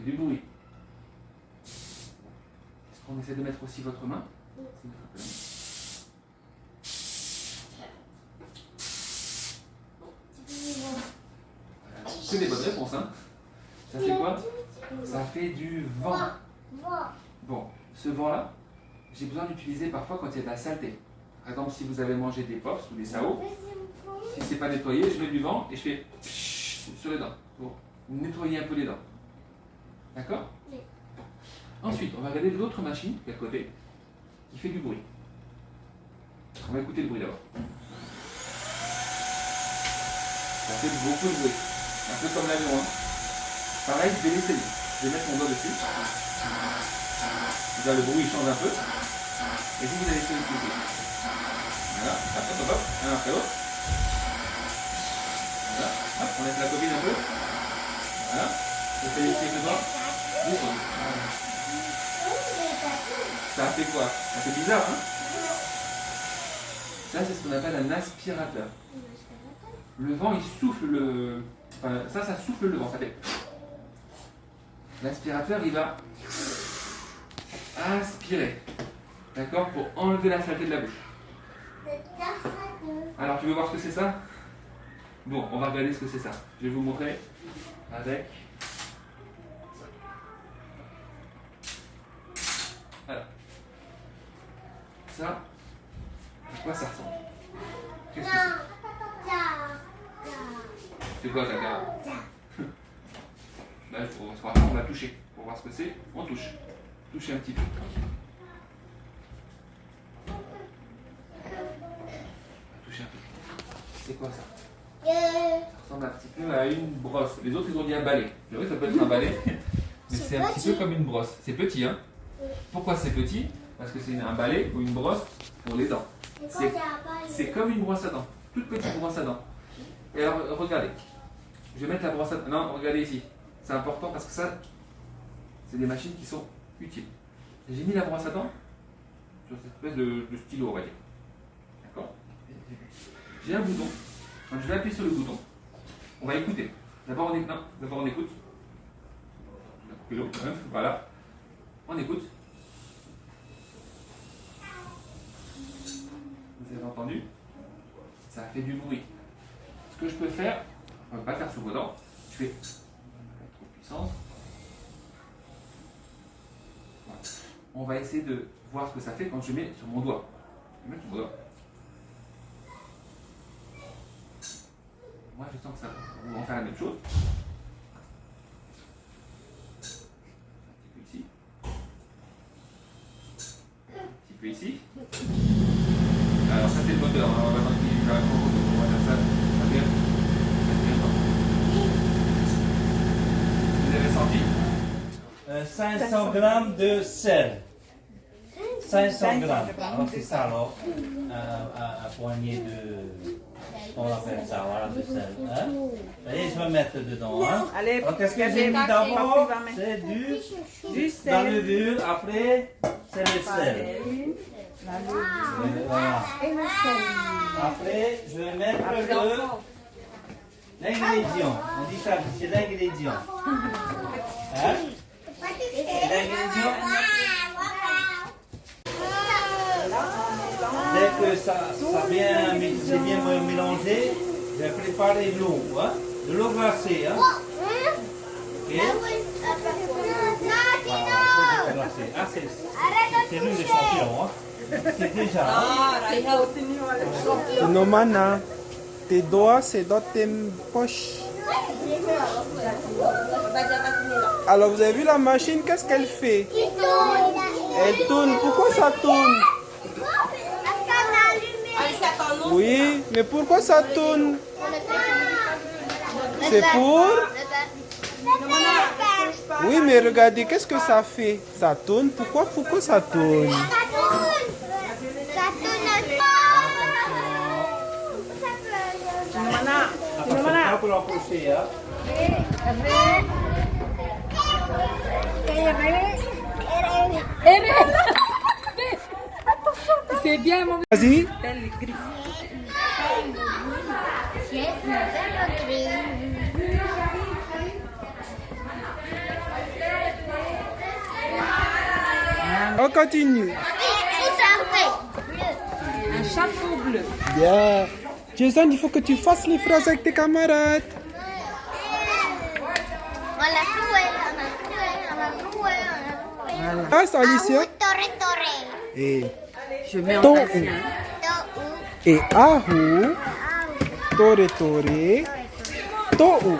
du bruit. Est-ce qu'on essaie de mettre aussi votre main? C'est des bonnes réponses, hein. Ça fait quoi? Ça fait du vent. Bon, ce vent-là, j'ai besoin d'utiliser parfois quand il y a de la saleté. Par exemple, si vous avez mangé des pops ou des sao, si c'est pas nettoyé, je mets du vent et je fais sur les dents pour nettoyer un peu les dents. D'accord? Ensuite, on va regarder l'autre machine qui est à côté, qui fait du bruit. On va écouter le bruit d'abord. Ça fait beaucoup de bruit. Un peu comme l'avion. Hein. Pareil, je vais l'essayer. Je vais mettre mon doigt dessus. Là, le bruit change un peu. Et vous allez essayer d'écouter. Voilà, hop, hop, hop, un après l'autre. Voilà, hop, on laisse la copine un peu. Voilà, je fais ici avec le doigt. Ça fait quoi? Ça fait bizarre, hein? Ça, c'est ce qu'on appelle un aspirateur. Le vent, il souffle le... Enfin, ça souffle le vent, ça fait... L'aspirateur, il va aspirer. D'accord? Pour enlever la saleté de la bouche. Alors, tu veux voir ce que c'est ça? Bon, on va regarder ce que c'est ça. Je vais vous montrer avec... Voilà. Ça, à quoi ça ressemble? Qu'est-ce que c'est? C'est quoi, caca? Là, on va toucher. Pour voir ce que c'est, on touche. Toucher un petit peu. On va toucher un peu. C'est quoi ça? Ça ressemble un petit peu à une brosse. Les autres, ils ont dit un balai. C'est vrai, ça peut être un balai. Mais c'est un petit peu comme une brosse. C'est petit, hein? Pourquoi c'est petit? Parce que c'est un balai ou une brosse pour les dents. C'est comme une brosse à dents. Toute petite brosse à dents. Et alors, regardez. Je vais mettre la brosse à dents. Non, regardez ici. C'est important parce que ça, c'est des machines qui sont utiles. J'ai mis la brosse à dents sur cette espèce de stylo, on va dire. D'accord? J'ai un bouton. Donc, je vais appuyer sur le bouton. On va écouter. D'abord, on écoute. Voilà. On écoute. Vous avez entendu? Ça fait du bruit. Ce que je peux faire, on ne va pas faire sous vos dents. Je fais trop puissance. Voilà. On va essayer de voir ce que ça fait quand je mets sur mon doigt. Je vais mettre sur mon doigt. Moi, je sens que ça va faire la même chose. Un petit peu ici. Un petit peu ici. Alors ça c'est le moteur, on va faire ça. Vous avez senti? 500 grammes de sel. 500 grammes. Alors c'est ça alors. Un poignée de... On appelle ça, voilà, de sel. Hein? Et je vais mettre dedans. Hein? Allez, alors qu'est-ce que j'ai mis d'abord? C'est du sel. la levure, après c'est le sel. Voilà. Après, je vais mettre l'ingrédient. On dit ça, c'est l'ingrédient. Hein? L'ingrédient. Dès que c'est bien mélangé, je vais préparer l'eau. Hein? De l'eau glacée. Hein? Okay? Voilà, ah, c'est lui le champion. Hein? C'est déjà. Non, Mana, tes doigts, c'est dans tes poches. Alors, vous avez vu la machine, qu'est-ce qu'elle fait? Elle tourne. Pourquoi ça tourne? Oui, mais pourquoi ça tourne? C'est pour... Oui, mais regardez, qu'est-ce que ça fait? Ça tourne. Pourquoi ça tourne? Pas pour l'approcher. Hein? C'est bien, mon Vas-y. On continue. Un chapeau bleu. Bien. Jason, il faut que tu fasses les phrases avec tes camarades. Ah, c'est Alicia. Et Je mets en Ton. patient. Et Ahu. Tore tore. Tou.